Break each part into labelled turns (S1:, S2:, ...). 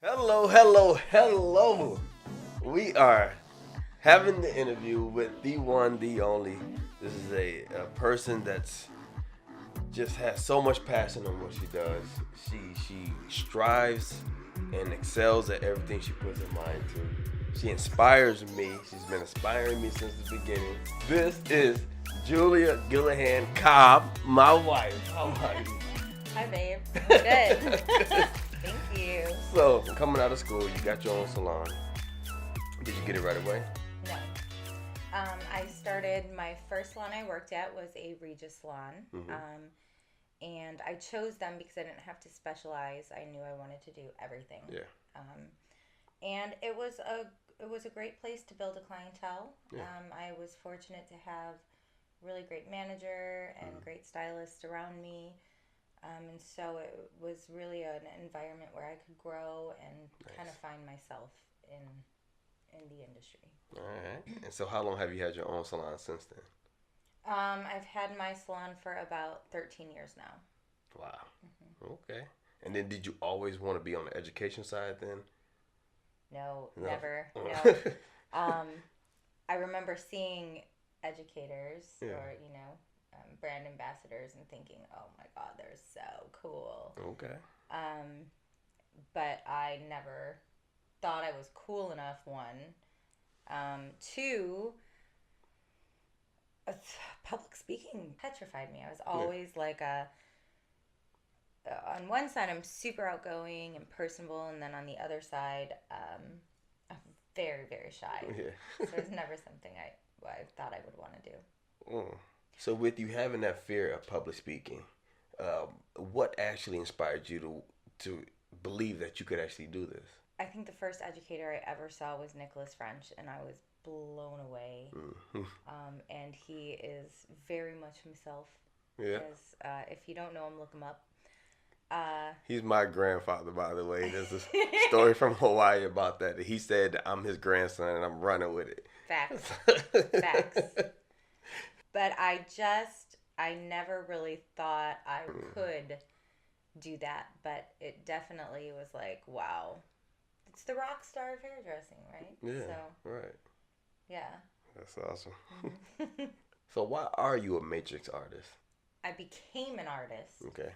S1: Hello, hello, hello. We are having the interview with the one, the only. This is a person that's just has so much passion on what she does. She strives and excels at everything she puts her mind to. She inspires me. She's been inspiring me since the beginning. This is Julia Gillihan-Cobb, my wife. How are you?
S2: Hi, babe. I'm good. Thank you.
S1: So, coming out of school, you got your own salon. Did you get it right away?
S2: No. I started, my first salon I worked at was a Regis salon. And I chose them because I didn't have to specialize. I knew I wanted to do everything.
S1: Yeah.
S2: And it was a great place to build a clientele.
S1: Yeah.
S2: I was fortunate to have really great manager and great stylists around me. And so it was really an environment where I could grow and kind of find myself in the industry.
S1: All right. And so, how long have you had your own salon since then?
S2: I've had my salon for about 13 years now.
S1: Wow. Okay. And then, did you always want to be on the education side then?
S2: No,
S1: No.
S2: never. No. I remember seeing educators or, brand ambassadors and thinking, oh my God, they're so cool.
S1: Okay.
S2: But I never thought I was cool enough, one. Two, public speaking petrified me. I was always on one side, I'm super outgoing and personable, and then on the other side, I'm very, very shy.
S1: Yeah.
S2: So it's never something I thought I would want to do.
S1: So, with you having that fear of public speaking, what actually inspired you to believe that you could actually do this?
S2: I think the first educator I ever saw was Nicholas French, and I was blown away. And he is very much himself.
S1: Yeah.
S2: If you don't know him, look him up.
S1: He's my grandfather, by the way. There's a story from Hawaii about that. He said I'm his grandson, and I'm running with it.
S2: Facts. Facts. But I never really thought I could do that. But it definitely was like, wow. It's the rock star of hairdressing, right?
S1: Yeah,
S2: so,
S1: right.
S2: Yeah.
S1: That's awesome. So why are you a matrix artist?
S2: I became an artist.
S1: Okay.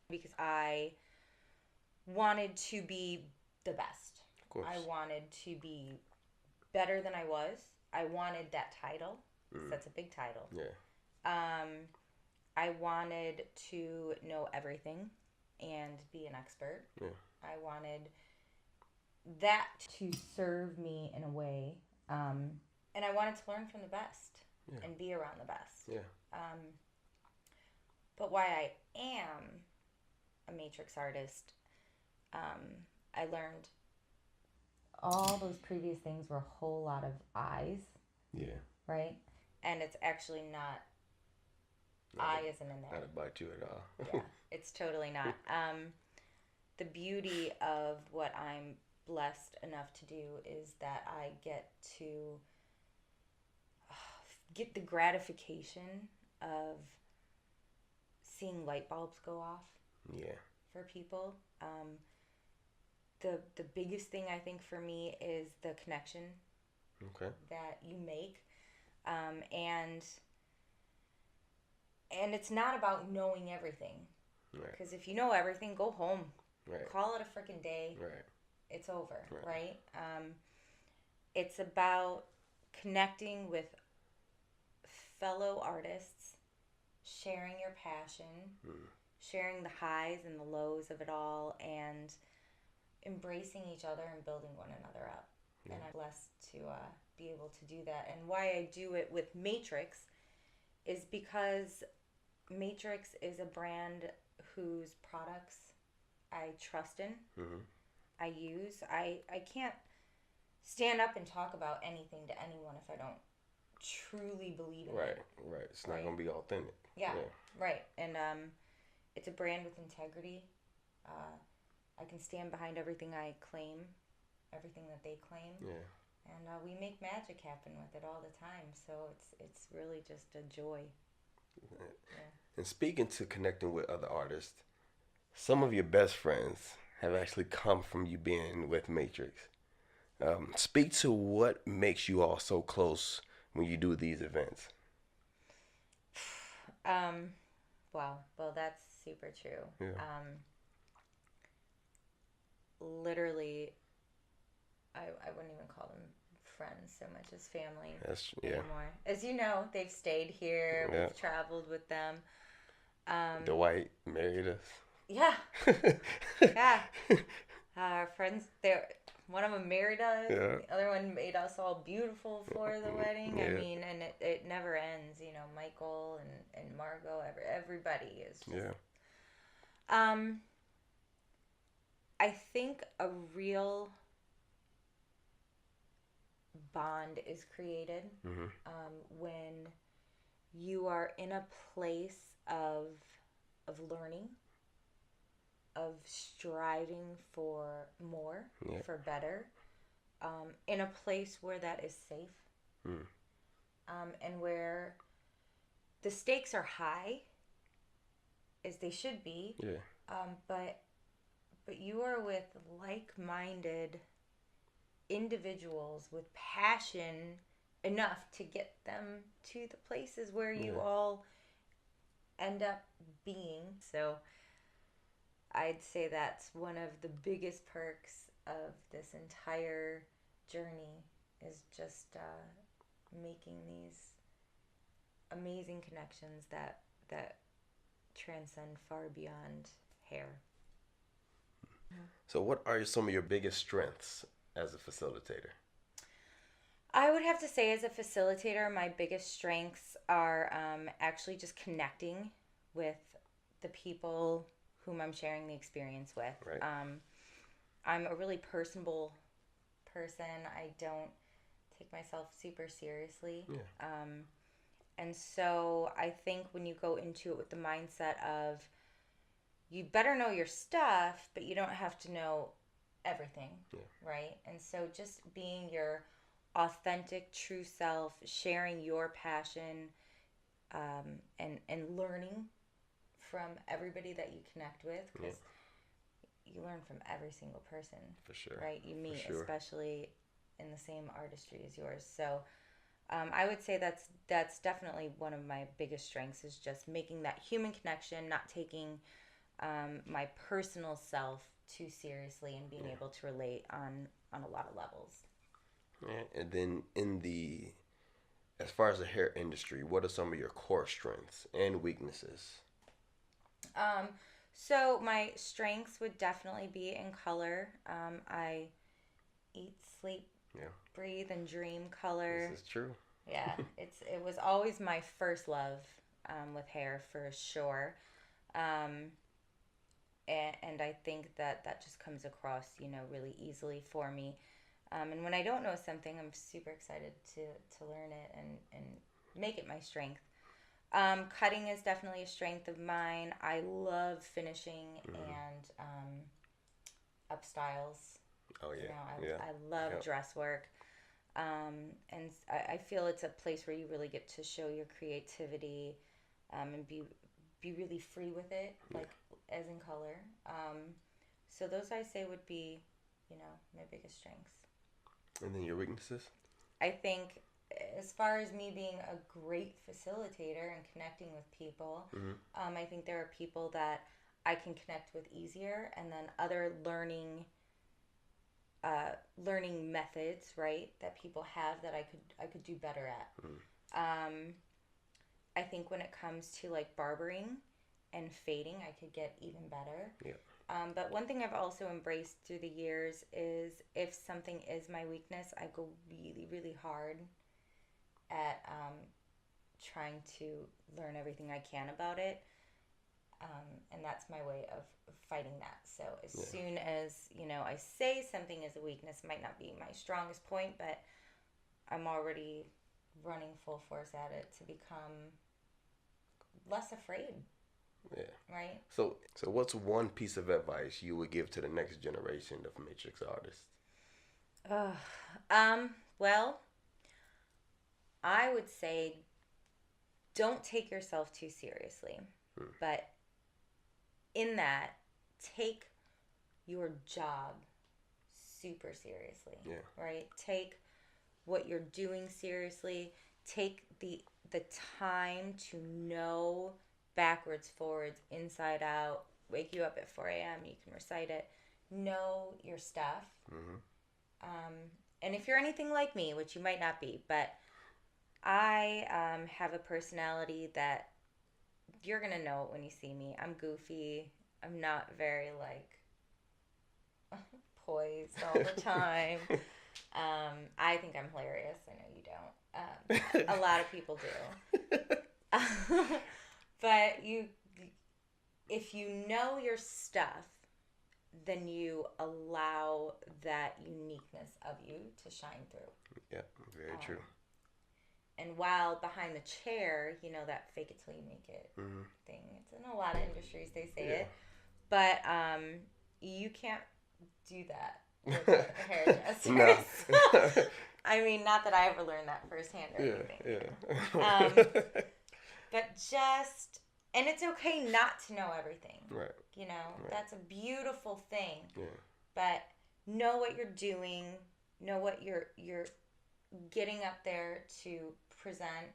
S2: Because I wanted to be the best.
S1: Of course.
S2: I wanted to be better than I was. I wanted that title. That's a big title.
S1: Yeah.
S2: I wanted to know everything and be an expert.
S1: Yeah.
S2: I wanted that to serve me in a way. And I wanted to learn from the best and be around the best.
S1: Yeah.
S2: But why I am a matrix artist, I learned all those previous things were a whole lot of eyes.
S1: Yeah.
S2: Right? And it's actually not I isn't in there.
S1: Not about you at all.
S2: Yeah, it's totally not. The beauty of what I'm blessed enough to do is that I get to get the gratification of seeing light bulbs go off.
S1: Yeah.
S2: For people. The biggest thing I think for me is the connection that you make. And it's not about knowing everything. Because if you know everything, go home.
S1: Right.
S2: Call it a freaking day.
S1: Right.
S2: It's over, right? It's about connecting with fellow artists, sharing your passion, sharing the highs and the lows of it all, and embracing each other and building one another up. Yeah. And I'm blessed to be able to do that. And why I do it with Matrix is because Matrix is a brand whose products I trust in. I use. I can't stand up and talk about anything to anyone if I don't truly believe in it.
S1: Right. It's not going to be authentic.
S2: Yeah, right. And it's a brand with integrity. I can stand behind everything I claim, everything that they claim.
S1: Yeah.
S2: And we make magic happen with it all the time. So it's really just a joy.
S1: Yeah. And speaking to connecting with other artists, some of your best friends have actually come from you being with Matrix. Speak to what makes you all so close when you do these events.
S2: Wow. Well, that's super true.
S1: Yeah.
S2: Literally, I wouldn't even call them friends so much as family anymore. As you know, they've stayed here.
S1: Yeah.
S2: We've traveled with them.
S1: Dwight married us.
S2: Yeah. Yeah. Our friends, one of them married us.
S1: Yeah.
S2: The other one made us all beautiful for the wedding.
S1: Yeah.
S2: I mean, and it never ends. You know, Michael and Margot, everybody is just... Yeah. I think a real bond is created when you are in a place of learning, of striving for more, for better, in a place where that is safe, and where the stakes are high, as they should be.
S1: Yeah.
S2: But you are with like-minded individuals with passion enough to get them to the places where you all end up being. So I'd say that's one of the biggest perks of this entire journey, is just making these amazing connections that transcend far beyond hair.
S1: So what are some of your biggest strengths as a facilitator?
S2: I would have to say, as a facilitator, my biggest strengths are actually just connecting with the people whom I'm sharing the experience with.
S1: Right.
S2: I'm a really personable person. I don't take myself super seriously.
S1: Yeah.
S2: And so I think when you go into it with the mindset of, you better know your stuff, but you don't have to know everything, right? And so just being your authentic, true self, sharing your passion, and learning from everybody that you connect with, because you learn from every single person.
S1: For sure.
S2: Right? You meet, especially in the same artistry as yours. So I would say that's definitely one of my biggest strengths, is just making that human connection, not taking my personal self too seriously, and being able to relate on a lot of levels.
S1: Yeah. And then as far as the hair industry, what are some of your core strengths and weaknesses?
S2: So my strengths would definitely be in color. I eat, sleep, breathe, and dream color.
S1: This is true.
S2: Yeah, it was always my first love with hair, for sure. And I think that just comes across, really easily for me. And when I don't know something, I'm super excited to learn it and make it my strength. Cutting is definitely a strength of mine. I love finishing and up styles.
S1: Oh, yeah.
S2: I love dress work. And I feel it's a place where you really get to show your creativity, and be really free with it, like as in color. So those, I say, would be, my biggest strengths.
S1: And then your weaknesses?
S2: I think, as far as me being a great facilitator and connecting with people, I think there are people that I can connect with easier, and then other learning methods, right, that people have that I could do better at. I think when it comes to like barbering and fading, I could get even better.
S1: Yeah.
S2: But one thing I've also embraced through the years is, if something is my weakness, I go really, really hard at trying to learn everything I can about it. And that's my way of fighting that. So as soon as, I say something is a weakness, might not be my strongest point, but I'm already running full force at it to become less afraid.
S1: Yeah.
S2: Right?
S1: So what's one piece of advice you would give to the next generation of Matrix artists?
S2: Well, I would say, don't take yourself too seriously. But in that, take your job super seriously.
S1: Yeah.
S2: Right? Take what you're doing seriously. Take the time to know backwards, forwards, inside out. Wake you up at 4 a.m. You can recite it. Know your stuff.
S1: Mm-hmm.
S2: And if you're anything like me, which you might not be, but I have a personality that you're going to know it when you see me. I'm goofy. I'm not very, poised all the time. I think I'm hilarious. I know you don't. A lot of people do. But if you know your stuff, then you allow that uniqueness of you to shine through.
S1: Yeah, very true.
S2: And while behind the chair, that fake it till you make it thing. It's in a lot of industries, they say it. But you can't do that with a hairdresser.
S1: No.
S2: I mean, not that I ever learned that firsthand or anything.
S1: Yeah.
S2: But and it's okay not to know everything.
S1: Right.
S2: Right. That's a beautiful thing.
S1: Yeah.
S2: But know what you're doing. Know what you're getting up there to present,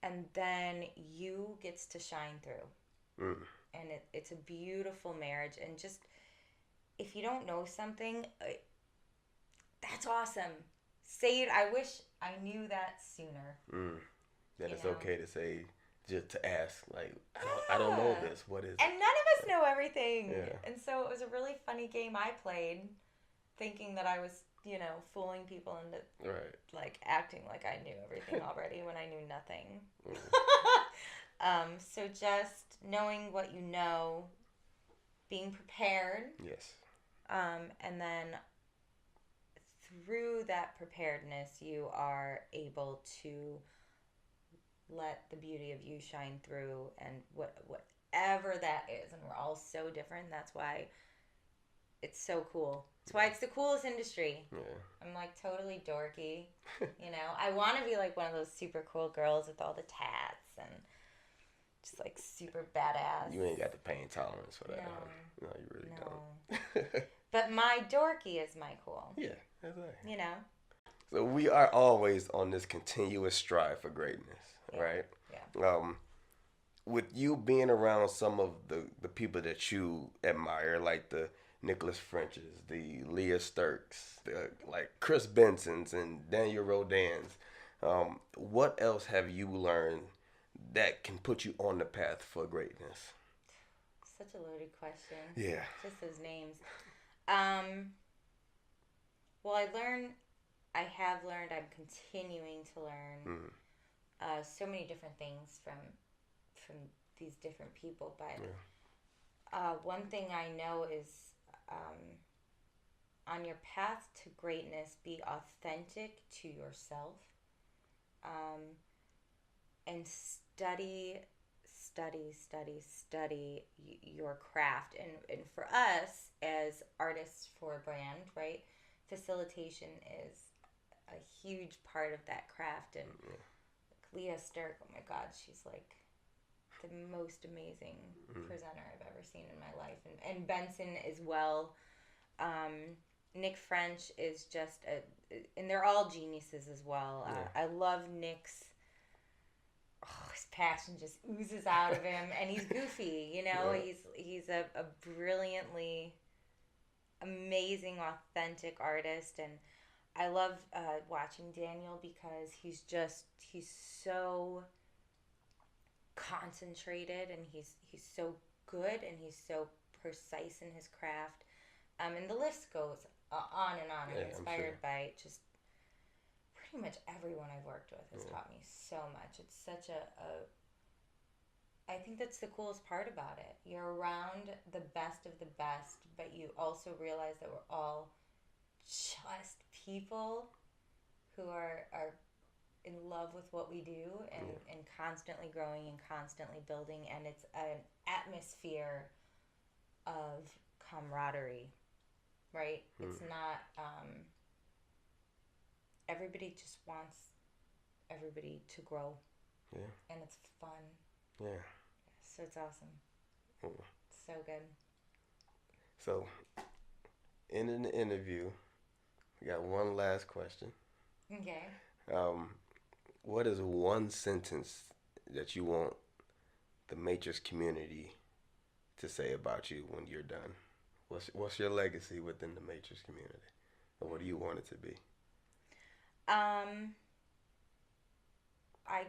S2: and then you gets to shine through. And it's a beautiful marriage. And just, if you don't know something, that's awesome. Say it. I wish I knew that sooner.
S1: That it's okay to say, just to ask, I don't know this. What is it?
S2: And none of us know everything.
S1: Yeah.
S2: And so it was a really funny game I played, thinking that I was, fooling people into acting like I knew everything already when I knew nothing. So just knowing what you know, being prepared.
S1: Yes.
S2: And then through that preparedness, you are able to let the beauty of you shine through, and whatever that is. And we're all so different. That's why it's so cool. That's why it's the coolest industry.
S1: Yeah.
S2: I'm totally dorky. I want to be one of those super cool girls with all the tats and just super badass.
S1: You ain't got the pain tolerance for that. No, you really don't.
S2: But my dorky is my cool.
S1: Yeah, that's right. So we are always on this continuous strive for greatness, right?
S2: Yeah.
S1: With you being around some of the people that you admire, like the Nicholas Frenches, the Leah Sturks, the Chris Bensons and Daniel Rodans, what else have you learned that can put you on the path for greatness?
S2: Such a loaded question.
S1: Yeah.
S2: Just those names. Well, I have learned, I'm continuing to learn so many different things from these different people. But one thing I know is on your path to greatness, be authentic to yourself, and study your craft. And for us as artists for a brand, right, facilitation is a huge part of that craft. And Leah Sturk, oh my God, she's the most amazing presenter I've ever seen in my life. And Benson as well. Nick French is just and they're all geniuses as well. I love Nick's. His passion just oozes out of him, and he's goofy. He's a brilliantly amazing, authentic artist, and I love watching Daniel because he's so concentrated, and he's so good, and he's so precise in his craft. And the list goes on and on. I'm inspired by just pretty much everyone I've worked with has taught me so much. It's such I think that's the coolest part about it. You're around the best of the best, but you also realize that we're all just people who are in love with what we do and constantly growing and constantly building. And it's an atmosphere of camaraderie, right? It's not... everybody just wants everybody to grow. Yeah. And it's fun.
S1: Yeah.
S2: So it's awesome. So good.
S1: So ending the interview, we got one last question.
S2: Okay.
S1: What is one sentence that you want the Matrix community to say about you when you're done? What's your legacy within the Matrix community? And what do you want it to be?
S2: I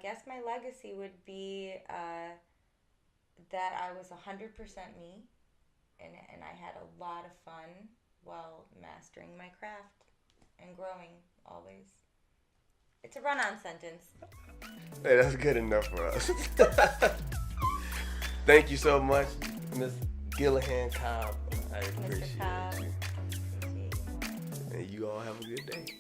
S2: guess my legacy would be that I was 100% me, and I had a lot of fun while mastering my craft and growing always. It's a run-on sentence.
S1: Hey, that's good enough for us. Thank you so much, Miss Gillihan-Cobb. I appreciate you. And you all have a good day.